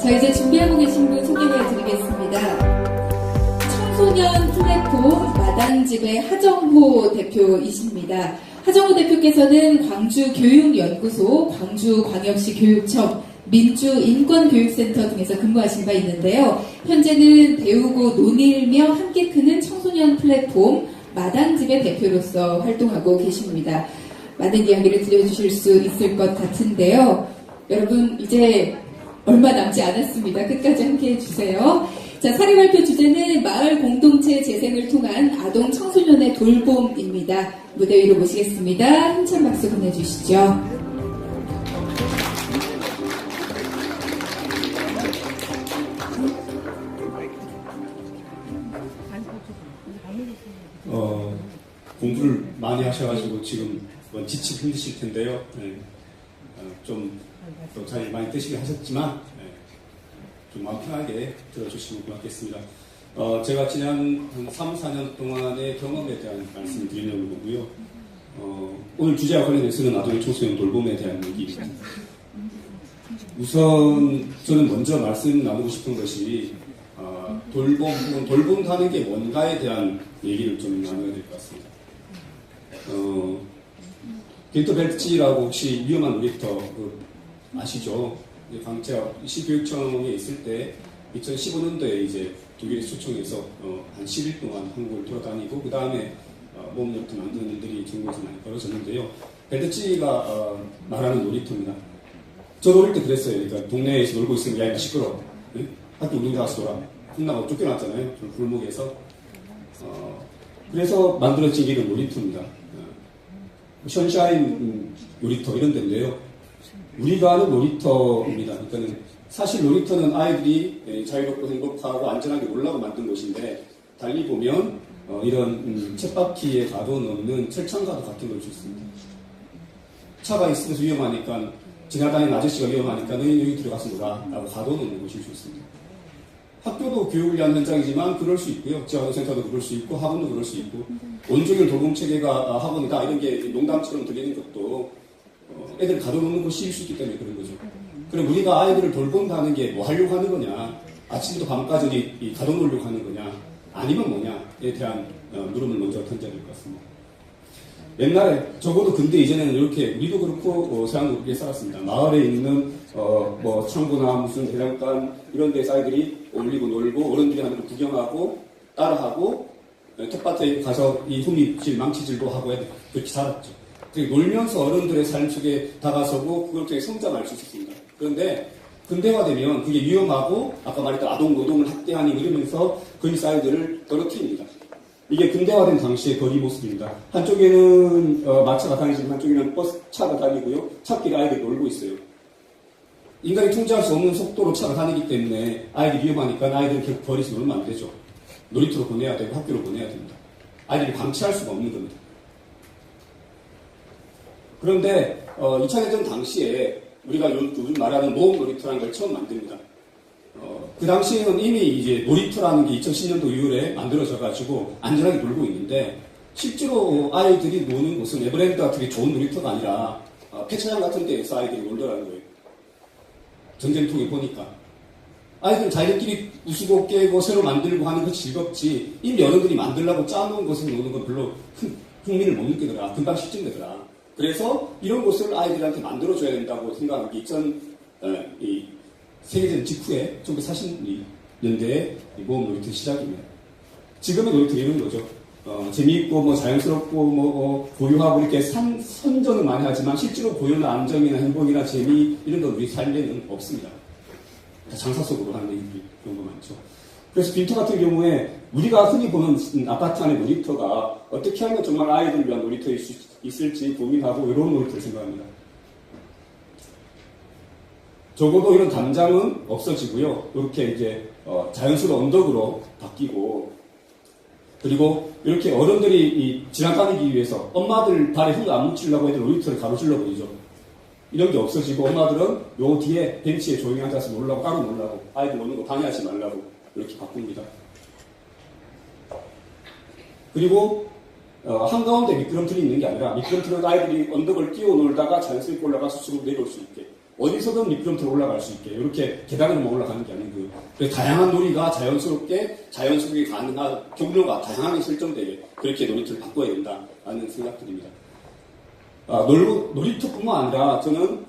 자, 이제 준비하고 계신 분 소개해드리겠습니다. 청소년 플랫폼 마당집의 하정호 대표이십니다. 하정호 대표께서는 광주교육연구소, 광주광역시 교육청, 민주인권교육센터 등에서 근무하신 바 있는데요. 현재는 배우고 논일며 함께 크는 청소년 플랫폼 마당집의 대표로서 활동하고 계십니다. 많은 이야기를 들려주실 수 있을 것 같은데요. 여러분 이제 얼마 남지 않았습니다. 끝까지 함께 해주세요. 자, 사례 발표 주제는 마을 공동체 재생을 통한 아동 청소년의 돌봄입니다. 무대 위로 모시겠습니다. 힘찬 박수 보내주시죠. 공부를 많이 하셔가지고 지금 지치고 힘드실 텐데요. 좀 또 잘 많이 드시게 하셨지만 좀 마음 편하게 들어주시면 고맙겠습니다. 제가 지난 한 3, 4년 동안의 경험에 대한 말씀을 드리려는 거고요. 오늘 주제와 관련해서는 아동 청소년 돌봄에 대한 얘기입니다. 우선 저는 먼저 말씀 나누고 싶은 것이 돌봄 혹은 돌본다는 게 뭔가에 대한 얘기를 좀 나눠야 될 것 같습니다. 길터벨트지라고 혹시 위험한 놀이터 아시죠? 제가 시교육청에 있을 때 2015년도에 이제 독일에서 초청해서 한 10일 동안 한국을 돌아다니고 그 다음에 모험 놀이터 만드는 일들이 전국에서 많이 벌어졌는데요. 벨트지가 말하는 놀이터입니다. 저도 어릴 때 그랬어요. 그러니까 동네에서 놀고 있으면 야 이거 시끄러워. 응? 학교 운동 나가서 놀아. 혼나고 쫓겨났잖아요. 골목에서. 그래서 만들어진 게 이런 놀이터입니다. 션샤인 놀이터 이런 데인데요. 우리가 아는 놀이터입니다. 그러니까 사실 놀이터는 아이들이 자유롭고 행복하고 안전하게 놀라고 만든 곳인데 달리 보면 이런 쳇바퀴에 가둬놓는 철창과도 같은 걸 줬습니다. 차가 있으면서 위험하니까 지나다니는 아저씨가 위험하니까 너희 여기 들어가서 놀아 라고 가둬놓는 곳이 좋습니다. 학교도 교육을 위한 현장이지만 그럴 수 있고요. 지역센터도 그럴 수 있고 학원도 그럴 수 있고 온종일 돌봄체계가 학원이다 이런 게 농담처럼 들리는 것도 애들 가둬놓는 곳이 수 있기 때문에 그런 거죠. 그럼 우리가 아이들을 돌본다는 게 뭐 하려고 하는 거냐, 아침부터 밤까지 가둬놓으려고 하는 거냐, 아니면 뭐냐에 대한 물음을 먼저 던져야 될 것 같습니다. 옛날에 적어도 근데 이제는 이렇게 우리도 그렇고 서양도 그렇게 살았습니다. 마을에 있는 뭐 창고나 무슨 대장간 이런 데서 아이들이 어울리고 놀고 어른들이 하는 걸 구경하고 따라하고 텃밭에 가서 이 흠입질 망치질도 하고 그렇게 살았죠. 놀면서 어른들의 삶 속에 다가서고 그걸 통해 성장할 수 있었습니다. 그런데 근대화되면 그게 위험하고 아까 말했던 아동 노동을 학대하니 이러면서 거기 아이들을 떨어뜨립니다. 이게 근대화된 당시의 거리 모습입니다. 한쪽에는 마차가 다니지만 한쪽에는 버스차가 다니고요. 차길에 아이들이 놀고 있어요. 인간이 통제할 수 없는 속도로 차가 다니기 때문에 아이들이 위험하니까 아이들을 계속 버리지 놀면 안 되죠. 놀이터로 보내야 되고 학교로 보내야 됩니다. 아이들이 방치할 수가 없는 겁니다. 그런데 2차 대전 당시에 우리가 요즘 말하는 모험 놀이터라는 걸 처음 만듭니다. 그 당시에는 이미 이제 놀이터라는 게 2010년도 이후에 만들어져가지고 안전하게 놀고 있는데 실제로 아이들이 노는 곳은 에버랜드 같은 게 좋은 놀이터가 아니라 폐차장 같은 데에서 아이들이 놀더라는 거예요. 전쟁통에 보니까. 아이들은 자기들끼리 부수고 깨고 새로 만들고 하는 것이 즐겁지 이미 어른들이 만들려고 짜놓은 곳에서 노는 건 별로 흥미를 못 느끼더라. 금방 실증되더라. 그래서 이런 곳을 아이들한테 만들어줘야 된다고 생각하는 게 세계대전 직후에 1940년대에 모험 놀이터 시작입니다. 지금의 놀이터 이런 거죠. 재미있고 뭐 자연스럽고 뭐 고요하고 이렇게 선전은 많이 하지만 실제로 고요나 안정이나 행복이나 재미 이런 건 우리 삶에는 없습니다. 장사 속으로 하는 얘기들이 그런 거 많죠. 그래서 빈터 같은 경우에 우리가 흔히 보는 아파트 안의 놀이터가 어떻게 하면 정말 아이들을 위한 놀이터일 수 있을지 고민하고 이런 놀이터를 생각합니다. 적어도 이런 담장은 없어지고요. 이렇게 이제 자연스러운 언덕으로 바뀌고 그리고 이렇게 어른들이 지나다니기 위해서 엄마들 발에 흙 안 묻히려고 해도 놀이터를 가로질러 버리죠. 이런 게 없어지고 엄마들은 요 뒤에 벤치에 조용히 앉아서 놀라고 따로 놀라고 아이들 노는 거 방해하지 말라고 이렇게 바꿉니다. 그리고 한가운데 미끄럼틀이 있는 게 아니라 미끄럼틀은 아이들이 언덕을 뛰어놀다가 자연스럽게 올라가서 스스로 내려올 수 있게 어디서든 미끄럼틀 올라갈 수 있게 이렇게 계단으로만 올라가는 게 아니고요. 그래서 다양한 놀이가 자연스럽게 가능한 경로가 다양하게 설정되게 그렇게 놀이터를 바꿔야 된다는 생각들입니다. 놀이터뿐만 아니라 저는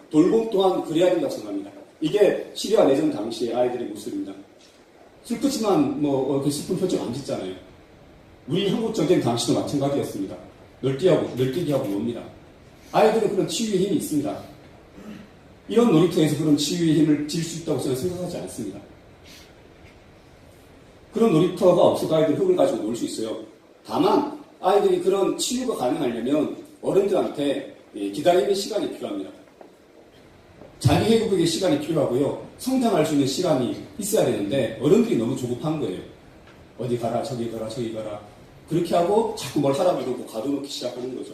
돌봄 또한 그래야 된다고 생각합니다. 이게 시리아 내전 당시의 아이들의 모습입니다. 슬프지만 그 슬픈 표정 안 짓잖아요. 우리 한국 전쟁 당시도 마찬가지였습니다. 널뛰기하고 놉니다. 아이들은 그런 치유의 힘이 있습니다. 이런 놀이터에서 그런 치유의 힘을 질 수 있다고 저는 생각하지 않습니다. 그런 놀이터가 없어도 아이들이 흙을 가지고 놀 수 있어요. 다만 아이들이 그런 치유가 가능하려면 어른들한테 기다리는 시간이 필요합니다. 자기 회복의 시간이 필요하고요. 성장할 수 있는 시간이 있어야 되는데 어른들이 너무 조급한 거예요. 어디 가라 저기 가라 저기 가라 그렇게 하고 자꾸 뭘 하라고 이러고 가둬놓기 시작하는 거죠.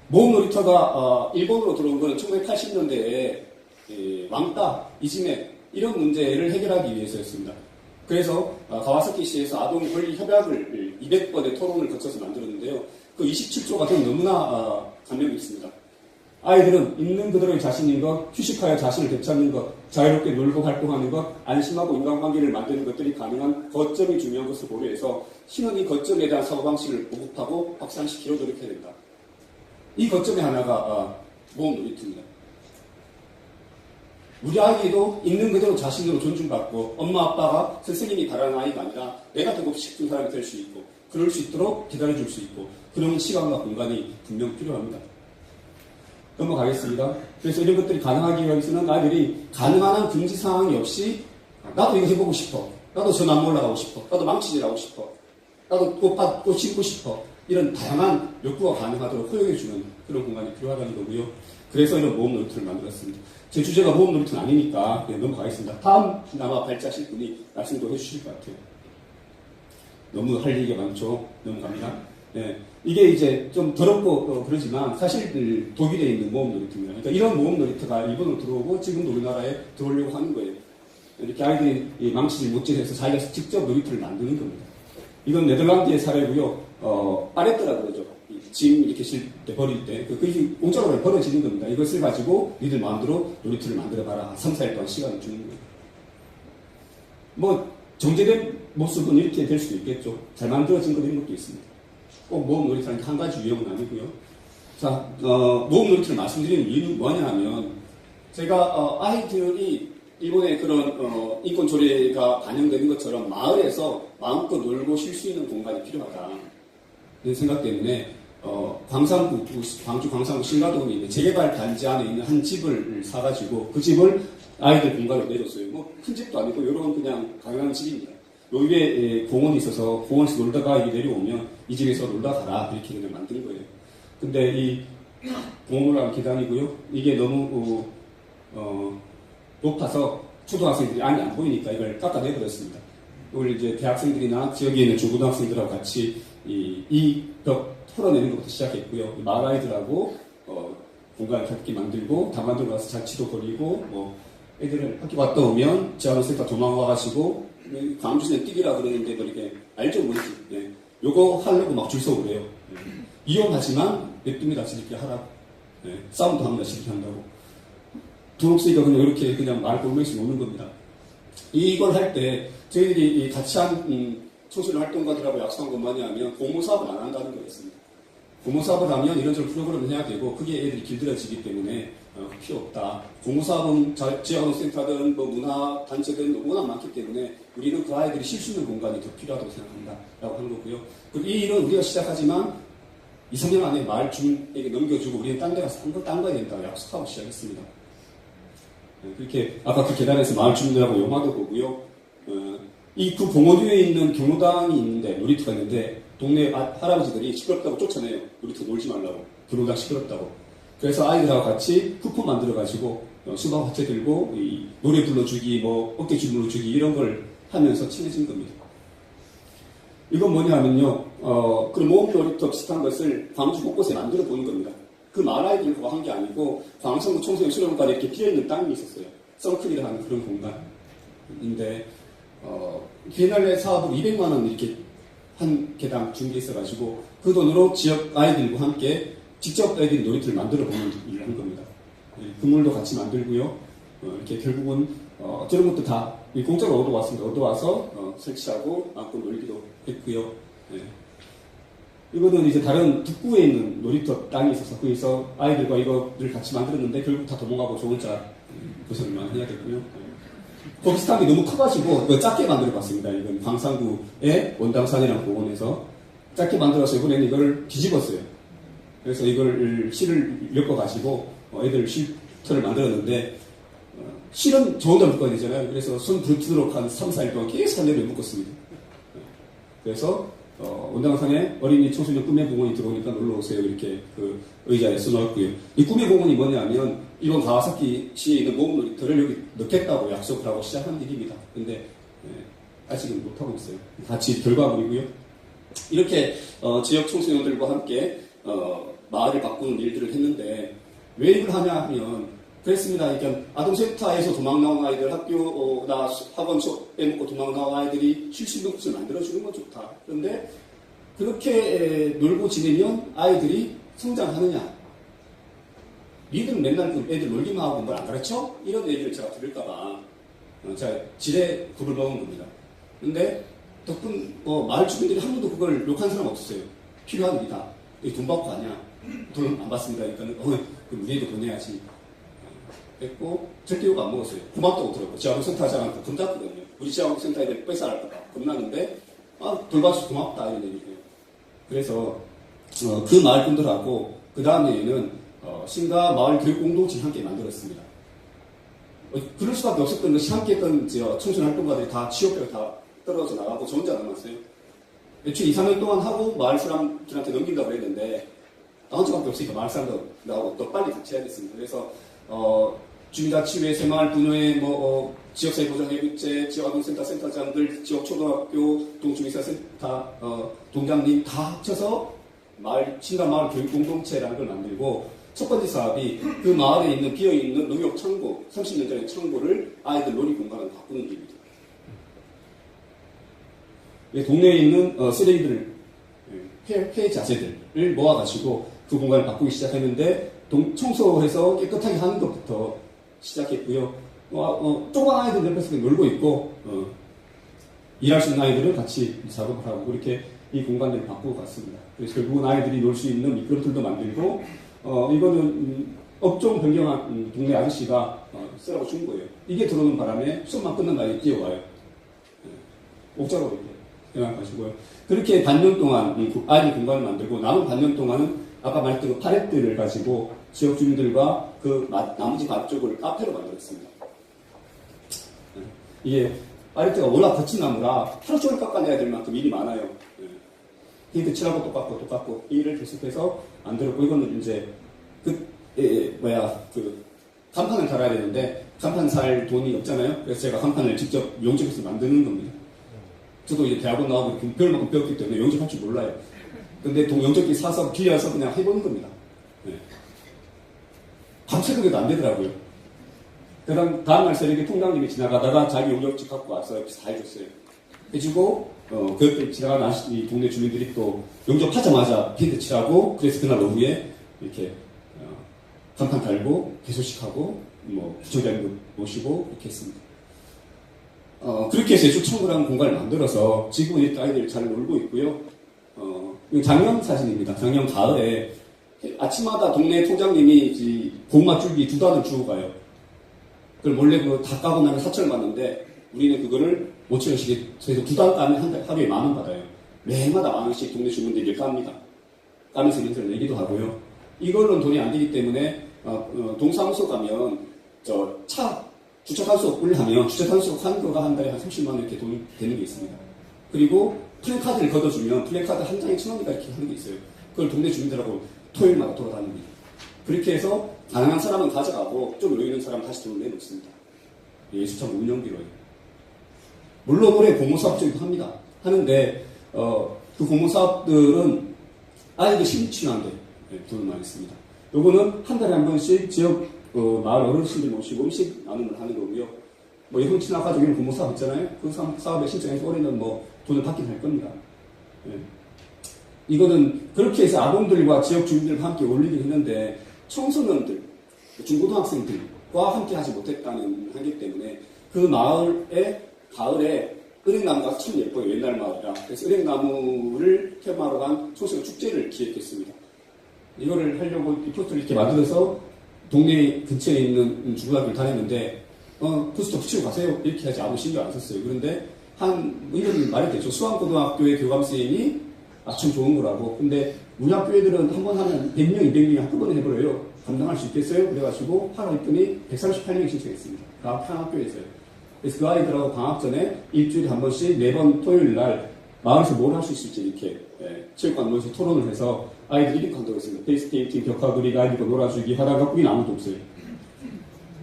모험 놀이터가 일본으로 들어온 것은 1980년대에 왕따, 이지메 이런 문제를 해결하기 위해서였습니다. 그래서 가와사키시에서 아동 권리 협약을 200번의 토론을 거쳐서 만들었는데요. 그 27조 같은 너무나 감명이 있습니다. 아이들은 있는 그대로의 자신인 것, 휴식하여 자신을 되찾는 것, 자유롭게 놀고 활동하는 것, 안심하고 인간관계를 만드는 것들이 가능한 거점이 중요한 것을 고려해서 신은 이 거점에 대한 사고방식을 보급하고 확산시키려 노력해야 된다. 이 거점의 하나가 모험 놀이터입니다. 우리 아이도 있는 그대로 자신으로 존중받고 엄마 아빠가 선생님이 바라는 아이가 아니라 내가 되고 싶은 사람이 될 수 있고 그럴 수 있도록 기다려줄 수 있고 그런 시간과 공간이 분명 필요합니다. 넘어가겠습니다. 그래서 이런 것들이 가능하기 위해서는 아이들이 가능한 한 금지 사항이 없이 나도 이거 해보고 싶어. 나도 저 나무 올라가고 싶어. 나도 망치질하고 싶어. 나도 꽃 심고 싶어. 이런 다양한 욕구가 가능하도록 허용해주는 그런 공간이 필요하다는 거고요. 그래서 이런 모험 놀이터를 만들었습니다. 제 주제가 모험 놀이터는 아니니까 넘어가겠습니다. 다음 아마 발자하실 분이 말씀도 해주실 것 같아요. 너무 할 얘기가 많죠. 넘어갑니다. 네. 이게 이제 좀 더럽고 그러지만 사실 독일에 있는 모험 놀이터입니다. 그러니까 이런 모험 놀이터가 일본으로 들어오고 지금도 우리나라에 들어오려고 하는 거예요. 이렇게 아이들이 망치질 못질해서 자기가 직접 놀이터를 만드는 겁니다. 이건 네덜란드의 사례고요. 파레트라 그러죠. 짐 이렇게 실 때 버릴 때 그게 공짜로 버려지는 겁니다. 이것을 가지고 니들 마음대로 놀이터를 만들어봐라. 3, 4일 동안 시간을 주는 거예요. 뭐 정제된 모습은 이렇게 될 수도 있겠죠. 잘 만들어진 것 이런 것도 있습니다. 꼭 모험 놀이터는 한 가지 유형은 아니고요. 자, 모험 놀이터를 말씀드리는 이유는 뭐냐면 제가 아이들이 일본의 그런 인권 조례가 반영되는 것처럼 마을에서 마음껏 놀고 쉴 수 있는 공간이 필요하다는 생각 때문에 광주 광산구 신라동에 있는 재개발 단지 안에 있는 한 집을 사가지고 그 집을 아이들 공간으로 내줬어요. 뭐 큰 집도 아니고 이런 그냥 가난한 집입니다. 요 위에 공원이 있어서 공원에서 놀다가 내려오면 이 집에서 놀다 가라 이렇게 그냥 만든 거예요. 근데 이 공원 올라가는 계단이고요. 이게 너무 높아서 초등학생들이 안이 안 보이니까 이걸 깎아내버렸습니다. 이걸 이제 대학생들이나 지역에 있는 중고등학생들하고 같이 이 벽 털어내는 것부터 시작했고요. 마을 아이들하고 공간을 잡게 만들고 다 만들고 가서 자취도 벌이고 뭐 애들을 학교 갔다 오면 지하철센터 도망와가지고 광주시는 뛰기라 그러는데 뭐 이렇게 알죠 뭔지. 네. 요거 하려고 막 줄 서고 그래요. 네. 이용하지만 냅둡니다. 지들끼리 하라고. 네. 싸움도 합니다. 지들끼리 한다고. 돈 없으니까 그냥 이렇게 그냥 마을 골목에서 노는 겁니다. 이걸 할 때 저희들이 같이 한 청소년 활동가들하고 약속한 건 뭐냐면 공모사업을 안 한다는 거였습니다. 공모사업을 하면 이런저런 프로그램을 해야 되고 그게 애들이 길들여지기 때문에 필요 없다. 공모사업은 지역원센터든 뭐 문화단체든 워낙 많기 때문에 우리는 그 아이들이 쉴 수 있는 공간이 더 필요하다고 생각한다. 라고 한 거고요. 그리고 이 일은 우리가 시작하지만 2, 3년 안에 마을 주민에게 넘겨주고 우리는 딴 데 가서 딴 거 해야 된다고 약속하고 시작했습니다. 그렇게 아까 그 계단에서 마을 주민들하고 영화도 보고요. 그 봉어리에 있는 경로당이 있는데 놀이터가 있는데 동네 할아버지들이 시끄럽다고 쫓아내요. 놀이터 놀지 말라고. 경로당 시끄럽다고. 그래서 아이들하고 같이 쿠폰 만들어가지고 수박 화채 들고 노래 불러주기, 뭐 어깨줄 불러주기 이런 걸 하면서 친해진 겁니다. 이건 뭐냐면요. 그런 모험 놀이터 비슷한 것을 광주 곳곳에 만들어 보는 겁니다. 그 마을 아이들과 한 게 아니고 광성구 청소년 수련관에 이렇게 비어있는 땅이 있었어요. 썬클이라 하는 그런 공간인데 비엔날레 사업으로 200만 원 이렇게 한 개당 준 게 있어가지고 그 돈으로 지역 아이들과 함께 직접 아이들이 놀이터를 만들어 보는 일을 한 겁니다. 그물도 같이 만들고요. 이렇게 결국은 저런 것도 다 공짜로 얻어왔습니다. 얻어와서 설치하고 안고 놀기도 했고요. 예. 이거는 이제 다른 북부에 있는 놀이터 땅이 있어서 거기서 아이들과 이거를 같이 만들었는데 결국 다 도망가고 저 혼자 고생만 해야 되고요. 그 비슷한 게 너무 커가지고 이거 작게 만들어봤습니다. 이건 광산구의 원당산이라는 공원에서 작게 만들어서 이번에는 이걸 뒤집었어요. 그래서 이걸 실을 엮어가지고 애들 쉼터를 만들었는데 실은 저 혼자 묶어야 되잖아요. 그래서 손 부르트도록 한 3, 4일 동안 계속 한 대를 묶었습니다. 그래서 원당산에 어린이 청소년 꿈의 공원이 들어오니까 놀러 오세요. 이렇게 그 의자에 써놓았고요. 이 꿈의 공원이 뭐냐면 이번 가와사키 시에 있는 모험 놀이터를 여기 넣겠다고 약속을 하고 시작한 일입니다. 근데 아직은 못하고 있어요. 같이 결과물이고요. 이렇게 지역 청소년들과 함께 마을을 바꾸는 일들을 했는데 왜 이걸 하냐 하면 그랬습니다. 그러니까 아동센터에서 도망 나온 아이들 학교나 학원 수업 빼먹고 도망 나온 아이들이 쉴 수 있는 곳을 만들어주는 건 좋다. 그런데 그렇게 놀고 지내면 아이들이 성장하느냐? 니들은 맨날 그 애들 놀기만 하고 뭘 안 가르쳐? 이런 얘기를 제가 들을까봐 제가 지레 굽을 먹은 겁니다. 근데 덕분 마을 주민들이 한 번도 그걸 욕한 사람 없었어요. 필요한 일이다. 돈 받고 하냐? 돈 안 받습니다. 그러니까 그럼 우리도 보내야지. 했고 절대 욕 안 먹었어요. 고맙다고 들었고 지하국센터장한테 겁났거든요. 우리 지하국센터 애들 뺏어갈까봐 겁나는데 돌봐줘서 고맙다 이런 얘기예요. 그래서 그 마을 분들하고 그 다음에는 신가 마을 교육 공동체 함께 만들었습니다. 그럴 수밖에 없었던 것이 함께 했던 청소년 활동가들이 다 취업비가 다 떨어져 나가고 저 혼자 남았어요. 애초에 2, 3년 동안 하고 마을 사람들한테 넘긴다고 했는데 나 혼자밖에 없으니까 마을 사람들 나하고 또 빨리 같이 해야겠습니다. 그래서 주민자치회, 새마을분회, 지역사회 보장회비제, 지역아동센터 센터장들, 지역초등학교, 동주민사센터 동장님 다 합쳐서 신가 마을 교육 공동체라는 걸 만들고 첫 번째 사업이 그 마을에 있는 비어있는 농협 창고, 30년 전의 창고를 아이들 놀이 공간으로 바꾸는 일입니다. 동네에 있는 쓰레기들, 폐 자재들을 모아가지고 그 공간을 바꾸기 시작했는데 청소해서 깨끗하게 하는 것부터 시작했고요. 조그만 아이들 옆에서 놀고 있고 일할 수 있는 아이들은 같이 작업을 하고 그렇게 이 공간들을 바꾸고 갔습니다. 그래서 결국은 아이들이 놀 수 있는 미끄럼틀도 만들고 이거는 업종 변경한 동네 아저씨가 쓰라고 준 거예요. 이게 들어오는 바람에 수업만 끝난 날에 뛰어와요. 옥자로 이렇게 해놔가지고요. 그렇게 반년 동안 아이들 공간을 만들고 남은 반년 동안은 아까 말했던 그 팔레트를 가지고 지역 주민들과 그 나머지 밭 쪽을 카페로 만들었습니다. 이게 팔레트가 워낙 거친 나무라 하루 종일 깎아내야 될 만큼 일이 많아요. 힌트 칠하고 똑같고 이 일을 계속해서 만들었고 이거는 이제 간판을 달아야 되는데 간판 살 돈이 없잖아요. 그래서 제가 간판을 직접 용접해서 만드는 겁니다. 저도 이제 대학원 나오고 별만큼 배웠기 때문에 용접할 줄 몰라요. 근데 용접기 사서 빌려서 그냥 해보는 겁니다. 밤새도록 안 되더라고요. 다음날 새벽에 통장님이 지나가다가 자기 용접지 갖고 와서 다 해줬어요. 해주고 그 옆에 지나가는 이 동네 주민들이 또 용접하자마자 핀트 칠하고 그래서 그날 오후에 이렇게 간판 달고 개소식하고 구청장님도 모시고 이렇게 했습니다. 그렇게 해서 예술청구라는 공간을 만들어서 지금은 이 아이들이 잘 놀고 있고요. 작년 사진입니다. 작년 가을에 아침마다 동네 통장님이 고구마 줄기 2단을 주고 가요. 그걸 몰래 다 까고 나면 4,000원 받는데 우리는 그거를 5,000원씩 해서 2단 까면 하루에 10,000원 받아요. 매일마다 10,000원씩 동네 주민들이 깝니다. 까면서 인터넷 내기도 하고요. 이걸로는 돈이 안 되기 때문에 동사무소 가면 주차 단속을 하면 주차 단속 하는 거가 한 달에 한 30만 원 이렇게 돈이 되는 게 있습니다. 그리고 플래카드를 걷어주면 플래카드 한 장에 1,000원인가 이렇게 하는 게 있어요. 그걸 동네 주민들하고 토요일마다 돌아다닙니다. 그렇게 해서 가능한 사람은 가져가고 좀 여유 있는 사람 다시 돈을 내놓습니다. 예수참 운영비로요. 물론 올해 공모사업 저희도 합니다. 하는데 그 공모사업들은 아이들 심리치료하는데 돈을 많이 씁니다. 요거는 한 달에 한 번씩 지역 마을 어르신들 모시고 음식 나눔을 하는 거고요. 여성친화 가족이는 공모사업 있잖아요. 그 사업에 신청해서 올해는 돈을 받긴 할 겁니다. 이거는 그렇게 해서 아동들과 지역 주민들과 함께 올리긴 했는데 청소년들, 중고등학생들과 함께 하지 못했다는 한계 때문에 그 마을에 가을에 은행나무가 참 예뻐요. 옛날 마을이라. 그래서 은행나무를 테마로 한 소식 축제를 기획했습니다. 이거를 하려고 이 포스터를 이렇게 만들어서 동네 근처에 있는 중고등학교를 다녔는데 포스터 붙이고 가세요. 이렇게 하지 아무 신경 안 썼어요. 그런데 이런 말이 되죠. 수원고등학교의 교감선생님이 참 좋은 거라고. 근데 우리 학교 애들은 한 번 하면 100명, 200명이 한꺼번에 해버려요. 감당할 수 있겠어요? 그래가지고 하라 했더니 138명이 신청했습니다. 한 학교에서요. 그래서 그 아이들하고 방학 전에 일주일에 한 번씩 매번 토요일 날 마을에서 뭘 할 수 있을지 이렇게 체육관 모여서 토론을 해서 아이들이 이렇게 한다고 했습니다. 페이스케이팅, 벽화그리기, 아이들과 놀아주기 하다가 거긴 아무도 없어요.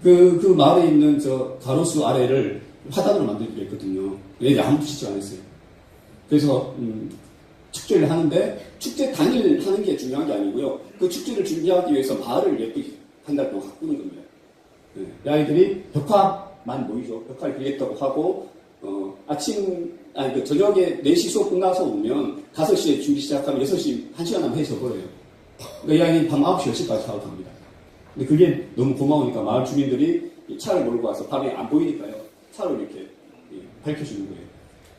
그 마을에 있는 저 가로수 아래를 화단으로 만들기로 했거든요. 얘네들 아무도 지지 않았어요. 그래서 축제를 하는데 축제 당일 하는 게 중요한 게 아니고요. 그 축제를 준비하기 위해서 마을을 예쁘게 한 달 동안 가꾸는 겁니다. 이 아이들이 벽화만 모이죠. 벽화를 그리겠다고 하고 저녁에 4시 수업 끝나서 오면 5시에 준비 시작하면 6시 1시간 하면 해서 버려요. 그러니까 이 아이는 밤 9시, 10시까지 하고 갑니다. 근데 그게 너무 고마우니까 마을 주민들이 차를 몰고 와서 밤에 안 보이니까요. 차로 이렇게 밝혀주는 거예요.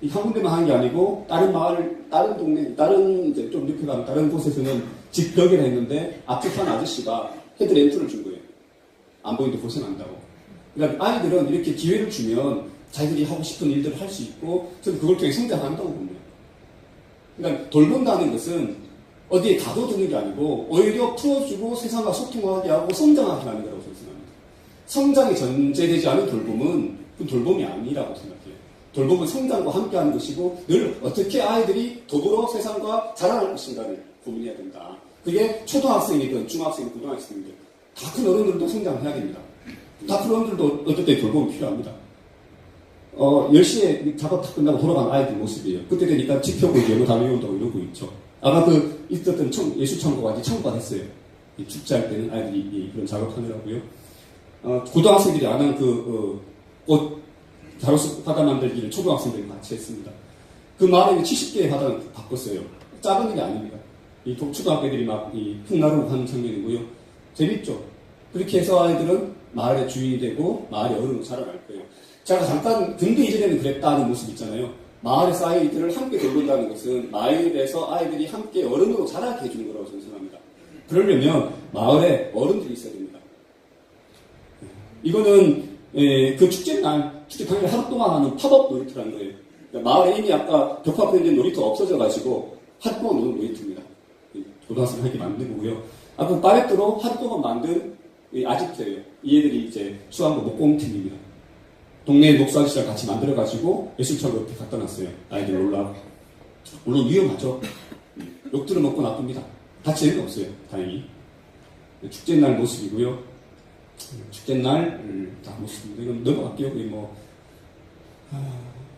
이 한 군데만 하는 게 아니고 다른 마을, 다른 동네, 다른 이제 좀 높이 가면 다른 곳에서는 집 벽에를 했는데 앞에 산 아저씨가 헤드램프를 준 거예요. 안 보이는데 고생한다고. 그러니까 아이들은 이렇게 기회를 주면 자기들이 하고 싶은 일들을 할 수 있고 저는 그걸 통해 성장한다고 봅니다. 그러니까 돌본다는 것은 어디에 가둬두는 게 아니고 오히려 풀어주고 세상과 소통하게 하고 성장하게 하는 거라고 저는 생각합니다. 성장이 전제되지 않은 돌봄은 그건 돌봄이 아니라고 생각해요. 돌봄은 성장과 함께하는 것이고 늘 어떻게 아이들이 더불어 세상과 자라날 것인가를 고민해야 된다. 그게 초등학생이든 중학생이든 고등학생이든 다 큰 어른들도 성장해야 됩니다. 다 큰 어른들도 어떨 때 돌봄이 필요합니다. 10시에 작업 다 끝나고 돌아가는 아이들 모습이에요. 그때 되니까 지켜보고 예고 다녀온다고 이러고 있죠. 아까 있었던 예술창고가 이제 창고가 됐어요. 축제할 때는 아이들이 그런 작업하느라고요. 고등학생들이 안 한 옷 가로수 화단 만들기를 초등학생들이 같이 했습니다. 그 마을에 70개의 화단을 바꿨어요. 작은 일이 아닙니다. 이 초등학교 애들이 훅 나르고 하는 장면이고요. 재밌죠? 그렇게 해서 아이들은 마을의 주인이 되고 마을의 어른으로 자라날 거예요. 제가 잠깐 근대 이전에는 그랬다는 모습 있잖아요. 마을에서 아이들을 함께 돌본다는 것은 마을에서 아이들이 함께 어른으로 자라게 해주는 거라고 저는 생각합니다. 그러려면 마을에 어른들이 있어야 됩니다. 이거는 그 축제 당일 하루 동안 하는 팝업 놀이터라는 거예요. 그러니까 마을에 이미 아까 벽화 표현된 놀이터가 없어져가지고 하루 동안 노는 놀이터입니다. 고등학생 하게 만든 거고요. 아까 파레트로 하루 동안 만든 아지트예요. 이 애들이 이제 수학고 목공팀입니다. 동네 목수 아저씨랑 같이 만들어가지고 예술창고 옆에 갖다 놨어요. 아이들 놀라고. 물론 위험하죠. 욕 들어먹고 나쁩니다. 다치는 건 없어요. 다행히. 축제날 모습이고요. 축제날 다 모습입니다. 이건 넘어갈게요.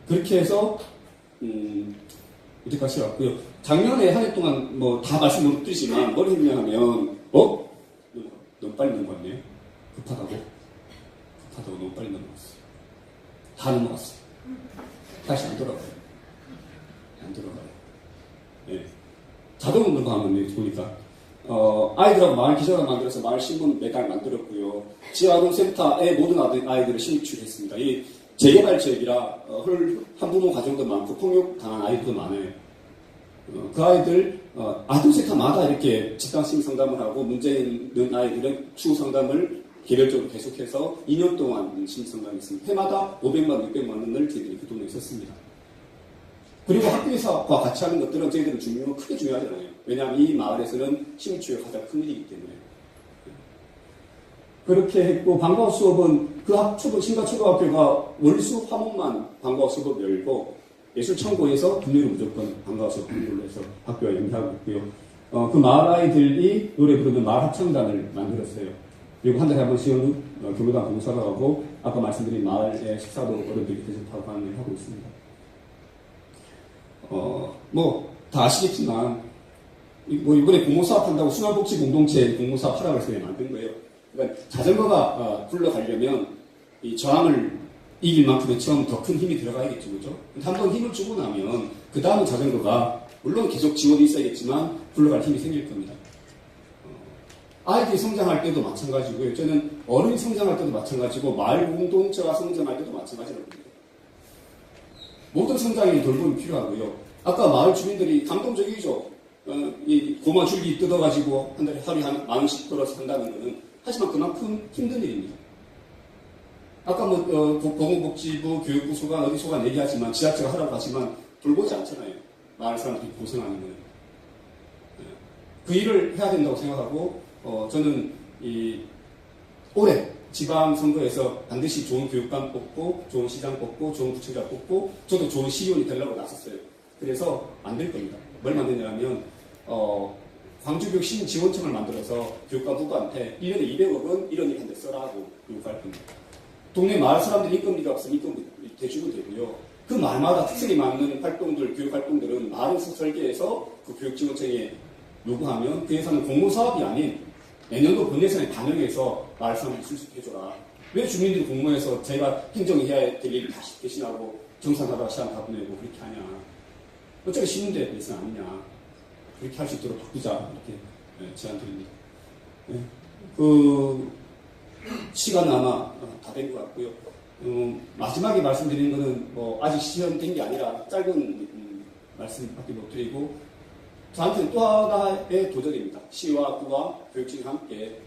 그렇게 해서 이때까지 왔고요. 작년에 한 해 동안 다 말씀 못 드리지만 뭘 했냐 하면 너무 빨리 넘어갔네요. 급하다고 너무 빨리 넘어갔어요. 다 넘어갔어요. 다시 안 돌아가요. 예. 자동으로 넘어가면 보니까 아이들하고 마을 기자가 만들어서 마을 신문 매달 만들었고요. 지아동센터에 모든 아이들을 신입출했습니다. 이 재개발 지역이라 한부모 가정도 많고 폭력 당한 아이들도 많아요. 그 아이들 아동센터마다 이렇게 집단 심리 상담을 하고 문제 있는 아이들은 추후 상담을 개별적으로 계속해서 2년 동안 심리 상담했습니다. 해마다 500만, 600만 원을 저희들이 그 돈에 썼습니다. 그리고 학교에서와 같이 하는 것들은 저희들은 크게 중요하잖아요. 왜냐하면 이 마을에서는 심리치유가 가장 큰 일이기 때문에. 그렇게 했고, 방과후 수업은 신가초등학교가 월수 화목만 방과후 수업을 열고, 예술창고에서 금요일 무조건 방과후 수업 금요일로 해서 학교와 연계하고 있고요. 그 마을 아이들이 노래 부르는 마을 합창단을 만들었어요. 그리고 한 달에 한 번씩 교무단 봉사를 하고, 아까 말씀드린 마을의 식사도 어른들이 대접하고 하는 일을 하고 있습니다. 다 아시겠지만, 이번에 공모사업 한다고 순환복지 공모사업 하라고 해서 만든 거예요. 그러니까 자전거가 굴러가려면 이 저항을 이길 만큼의 처음 더 큰 힘이 들어가야겠죠, 그죠? 한번 힘을 주고 나면 그 다음은 자전거가 물론 계속 지원이 있어야겠지만 굴러갈 힘이 생길 겁니다. 아이들이 성장할 때도 마찬가지고요. 저는 어른이 성장할 때도 마찬가지고 마을 공동체가 성장할 때도 마찬가지라고 봅니다. 모든 성장에 돌봄이 필요하고요. 아까 마을 주민들이 감동적이죠. 이 고마 줄기 뜯어가지고 한 달에 하루에 한 10,000원씩 벌어서 한다는 것은 하지만 그만큼 힘든 일입니다. 아까 보건복지부, 교육부 소관, 어디 소관 얘기하지만 지자체가 하라고 하지만 돌보지 않잖아요. 마을 사람들이 고생하는 거는. 그 일을 해야 된다고 생각하고 저는 올해 지방선거에서 반드시 좋은 교육감 뽑고 좋은 시장 뽑고 좋은 구청장 뽑고 저도 좋은 시의원이 되려고 나섰어요. 그래서 안 될 겁니다. 뭘 만드냐면 광주교육 신지원청을 만들어서 교육감 후보한테 1년에 200억은 이런 일 한 대 써라고 요구할 겁니다. 동네 마을 사람들이 인건비가 없으면 인건비 대주면 되고요. 그 마을마다 특색이 맞는 활동들, 교육 활동들은 마을에서 설계해서 그 교육지원청에 요구하면 그 예산은 공모사업이 아닌 내년도 본예산에 반영해서 마을 사람들이 수습해줘라. 왜 주민들이 공모해서 제가 행정해야 될 일을 다시 대신하고 정산하다가 시간 다 보내고 그렇게 하냐. 어차피 쉬는데 예산 아니냐. 그렇게 할 수 있도록 바꾸자. 이렇게 제안 드립니다. 네. 시간은 아마 다 된 것 같고요. 마지막에 말씀드리는 거는 아직 시험된 게 아니라 짧은 말씀밖에 못 드리고 저한테는 또 하나의 도전입니다. 시와 구와 교육청이 함께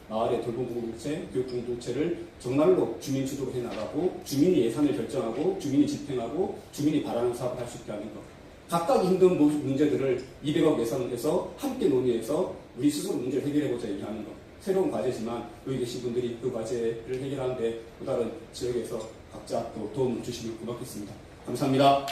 마을의 돌봄 공동체, 교육 공동체를 정말로 주민 주도로 해나가고 주민이 예산을 결정하고 주민이 집행하고 주민이 바라는 사업을 할 수 있게 하는 것. 각각 힘든 문제들을 200억 예산에서 함께 논의해서 우리 스스로 문제를 해결해보자 얘기하는 것. 새로운 과제지만 여기 계신 분들이 그 과제를 해결하는데 또 다른 지역에서 각자 또 도움을 주시면 고맙겠습니다. 감사합니다.